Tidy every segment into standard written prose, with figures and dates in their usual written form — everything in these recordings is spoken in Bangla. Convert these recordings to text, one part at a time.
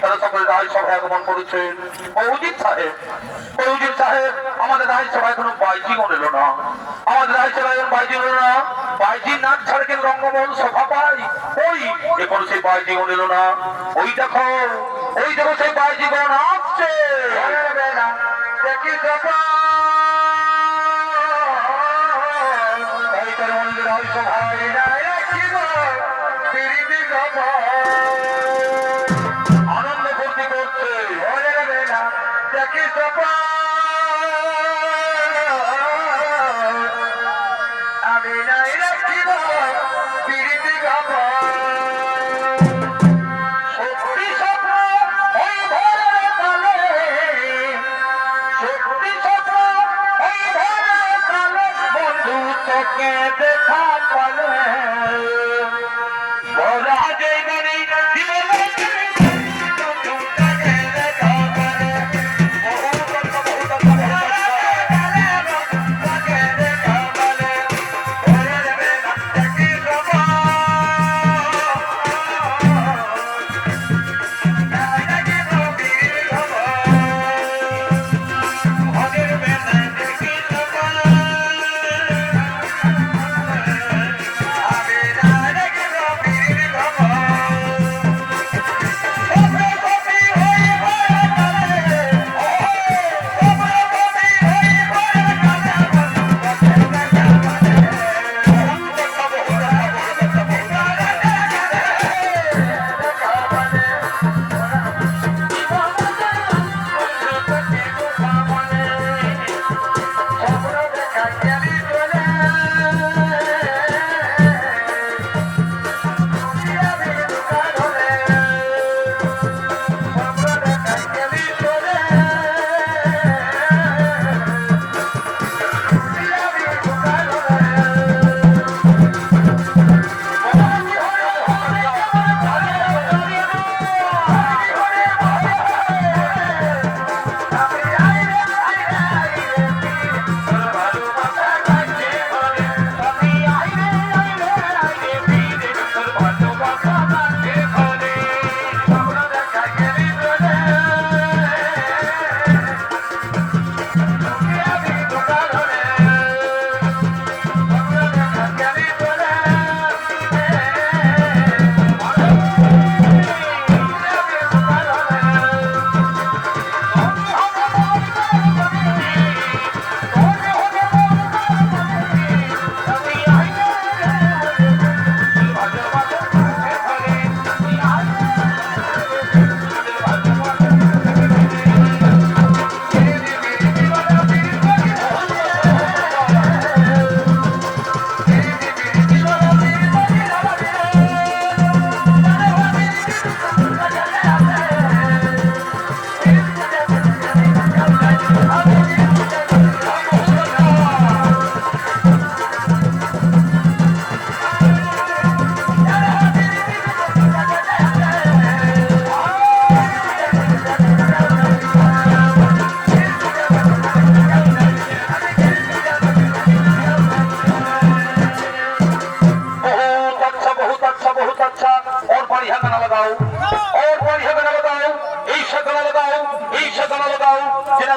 তারা সকলে রাজসভায় আগমন করেছেন। মৌজিদ সাহেব, মৌজিদ সাহেব, আমাদের রাজসভায় কোনো বাইজি এলো না। আমাদের রাজসভায় এখন বাইজি এলো না। বাইজি নাচ ছাড়া কেন রঙ্গমহল শোভা পাই? ওই এখন সেই বাইজি এলো না। ওই দেখো সেই বাইজিগণ আসছে। দেখি দেখো আনন্দ ফুর্তি করছে। দেখি আমি নাই রাখিব পিরিতি গাব সত্যি স্বপ্ন ওই ভোরের কালে, সত্যি স্বপ্ন ওই ভোরের কালে বন্ধু তোকে দেখা পালে ভোলা যে মানে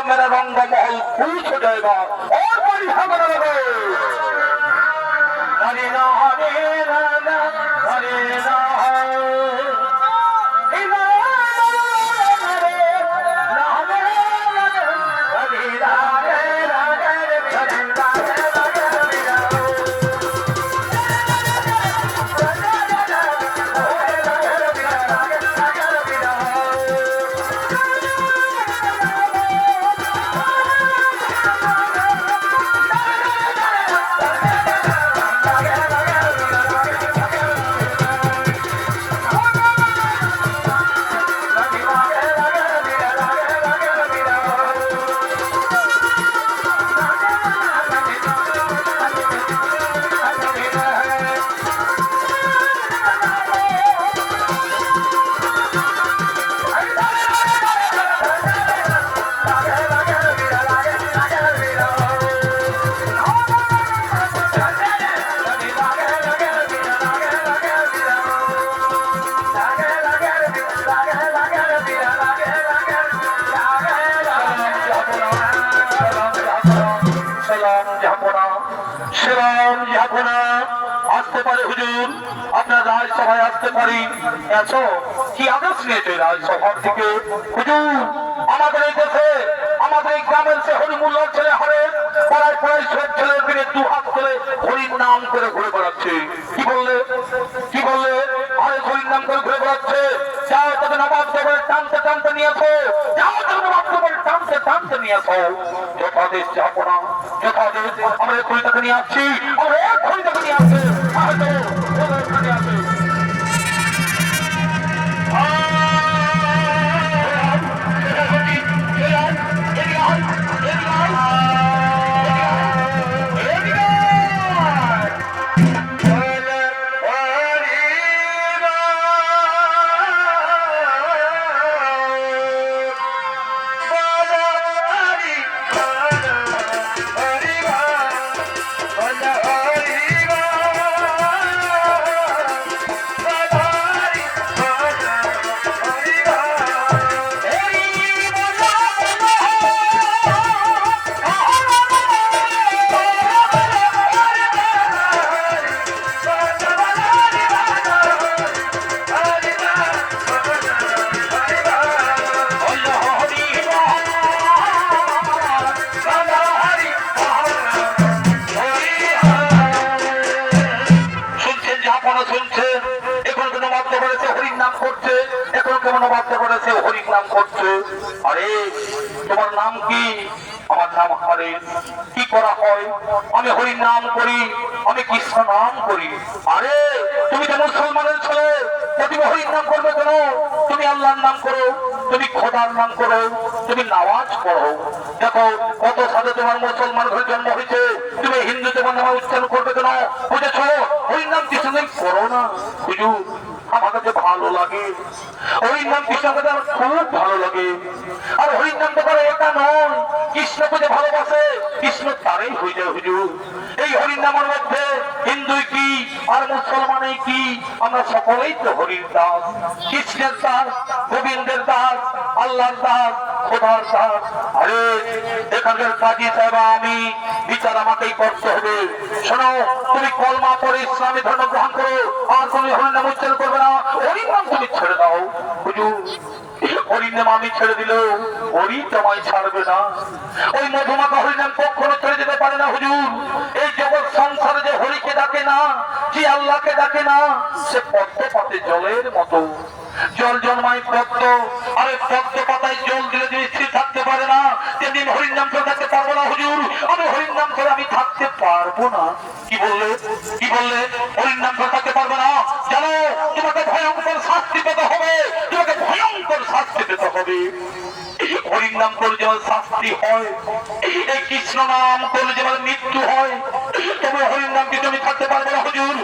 मेरा रंग महल खुश हो जाएगा और बड़ी खबर हरे ना हरे राना हरे ना আসতে পারে হুজুর, আপনার রাজসভায় আসতে পারি। এসো, কি আদেশ নিয়েছে রাজসভার থেকে? হুজুর, আমাদের এই দেশে, আমাদের এই গ্রামের সে হরিমুল্লার ছেলে হারে পড়ায় পড়ায় সব ছেলের দিনে দু হাত করে হরির নাম করে ঘুরে বেড়াচ্ছে। কি বললে? কি বললে? আরে হরির নাম করে ঘুরে বেড়াচ্ছে। যাও তাদের নবাব দেবের টানতে টানতে নিয়ে আসো, যাও তাদের নবাব দেবের টানতে টানতে নিয়ে আসো। যথাদেশ যাবো না, যথাদেশ আমরা এক্ষুনি তাকে নিয়ে আসছি, আমরা এক্ষুনি তাকে নিয়ে আসছি। আরে তোমার নাম কি? আমার নাম হারেস। কি করা হয়? আমি হরির নাম করি, আমি কৃষ্ণ নাম করি। আরে তুমি তো মুসলমানের ছেলে, তুমি হরির নাম করবে কেন? তুমি আল্লাহর নাম করো, তুমি খোদার নাম করো, তুমি নামাজ পড়ো। দেখো কত সাথে তোমার মুসলমান ঘরে জন্ম হয়েছে, তুমি হিন্দু তোমার নাম উচ্চারণ করবে কেন? বুঝেছ? হরির নাম কিছু নেই করো না। হুজুর, আমার কাছে ভালো লাগে হরির নাম, কৃষ্ণ কাছে আমার খুব ভালো লাগে। আর হরির নাম তো তারা একা নয়, কৃষ্ণকে যে ভালোবাসে কৃষ্ণ তারাই হয়ে যায়। হুজুর, এই হরির নামের মধ্যে হিন্দু কি আর মুসলমানে কি, আমরা সকলেই তো হরির দাস, কৃষ্ণের দাস, গোবিন্দের দাস, আল্লাহর দাস, খোদার দাস। আরে এখানকার কাজী সাহেব, আমি বিচার আমাকেই করতে হবে। শোনো, তুমি কলমা পরে ইসলামী ধর্ম গ্রহণ করো, আর তুমি হরির নাম উচ্চারণ করবে না, হরির নাম তুমি ছেড়ে দাও। হুজুর, হরির নাম আমি ছেড়ে দিলেও হরি তোমায় ছাড়বে না। ওই মধুমাখা হরির নাম কখনো ছেড়ে দিতে পারে না। হুজুর, এই জগৎ সংসারে যে হরিকে ডাকে না, যে আল্লাহকে ডাকে না, সে পদ্ম পাতে জলের মতো। জল জন্মায় পদ্ম, আরে পদ্ম পাতায় জল দিলে যে স্থির থাকতে পারে না, যেদিন হরির নাম করে থাকতে পারবো না। হুজুর, আমি হরির নাম করে আমি থাকতে পারবো না। কি বললে? কি বললে? হরির নাম করে থাকতে পারবো না? জানো, তোমাকে ভয়ঙ্কর শাস্তি পেতে হবে, তোমাকে ভয়ঙ্কর শাস্তি পেতে হবে। হরির নাম করে যেমন শাস্তি হয়, এই কৃষ্ণ নাম করলে যেমন মৃত্যু হয়, তবে হরির নামকে তুমি থাকতে পারবে না। হুজুর,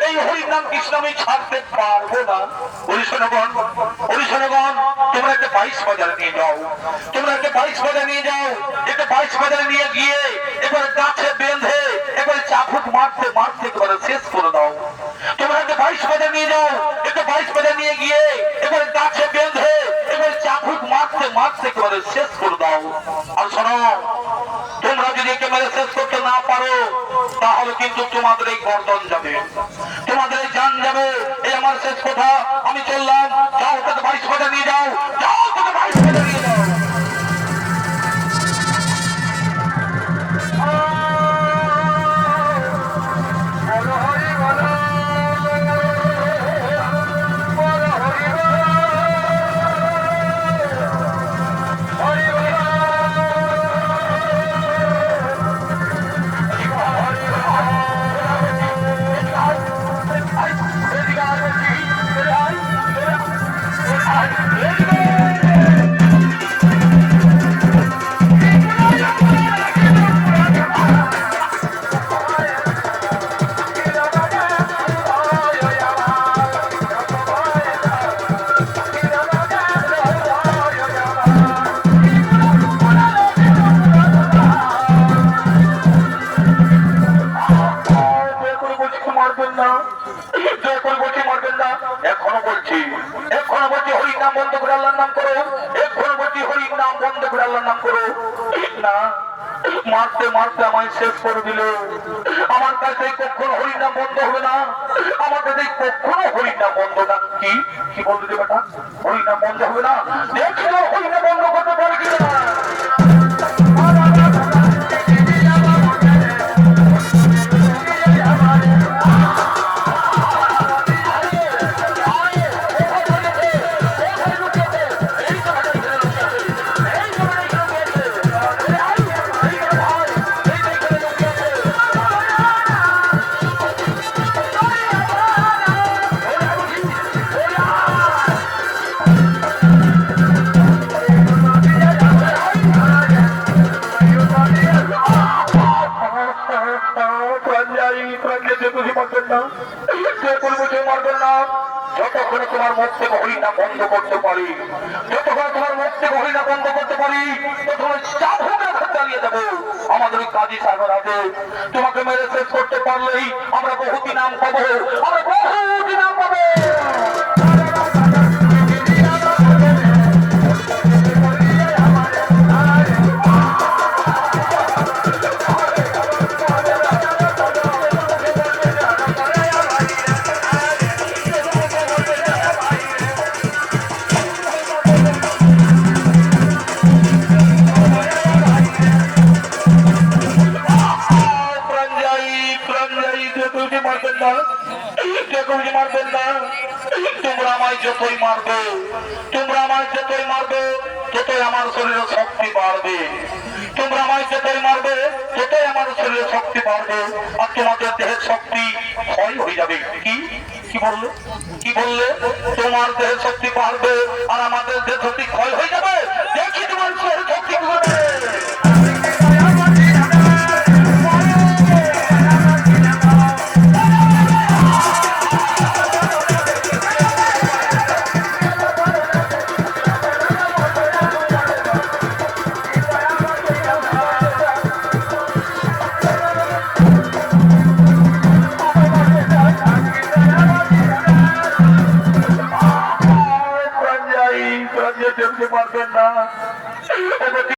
এই হরির নাম কৃষ্ণ আমি ছাড়তে পারবো না। হরিশনগণ, হরিশনগণ, তোমরা একটা 22 বাজারে নিয়ে যাও, তোমরা একটা 22 বাজারে নিয়ে যাও, একটা 22 বাজারে নিয়ে গিয়ে এবার গাছে বেঁধে এবার চাপুক মারতে মারতে করে শেষ করে দাও। তোমরা একটা 22 বাজারে নিয়ে যাও, একটা 22 বাজারে নিয়ে গিয়ে এবার গাছে বেঁধে এবার চাপুক মারতে মারতে করে শেষ করে দাও। আর শোনো, তোমরা যদি একেবারে শেষ করতে না পারো, তাহলে কিন্তু তোমাদের এই গর্দন যাবে, তোমাদের এই জান যাবে। এই আমার শেষ কথা, আমি চললাম। যাও তাকে 22 বাজারে নিয়ে যাও, যাও তাকে 22 বাজারে নিয়ে যাও। Let's go! করো, এক্ষুনি বলছি হরির নাম বন্ধ করে আল্লাহর নাম করো। না, মারতে মারতে আমায় শেষ করে দিল। আমার কাছে কখনো হরির নাম বন্ধ হবে না, আমার কাছে কখনো হরির নাম বন্ধ না। কি কি বললি রে বেটা, হরির নাম বন্ধ হবে না? দেখি তো হরির নাম বন্ধ করতে পারে কিনা। যতক্ষণে তোমার মুখ থেকে হরিনা বন্ধ করতে পারি, যতক্ষণ তোমার মুখ থেকে হরিনা বন্ধ করতে পারি, ততক্ষণ চালিয়ে দেবো। আমাদের ওই কাজী সাহেবের হাতে তোমাকে মেরে শেষ করতে পারলেই আমরা বহুতি নাম পাবো, আমরা বহুতি নাম পাবো। তোমরা আমায় যতই মারবে, তোমরা আমায় যতই মারবে, ততই আমার শরীরে শক্তি বাড়বে। তোমরা আমায় যতই মারবে, ততই আমার শরীরে শক্তি বাড়বে, আর তোমাদের দেহের শক্তি ক্ষয় হয়ে যাবে। কি কি বললো, কি বললে? তোমার দেহের শক্তি বাড়বে আর আমাদের দেহের শক্তি ক্ষয় হয়ে যাবে। দেখি তোমার দেহের শক্তি বাড়বে। পারবেন না।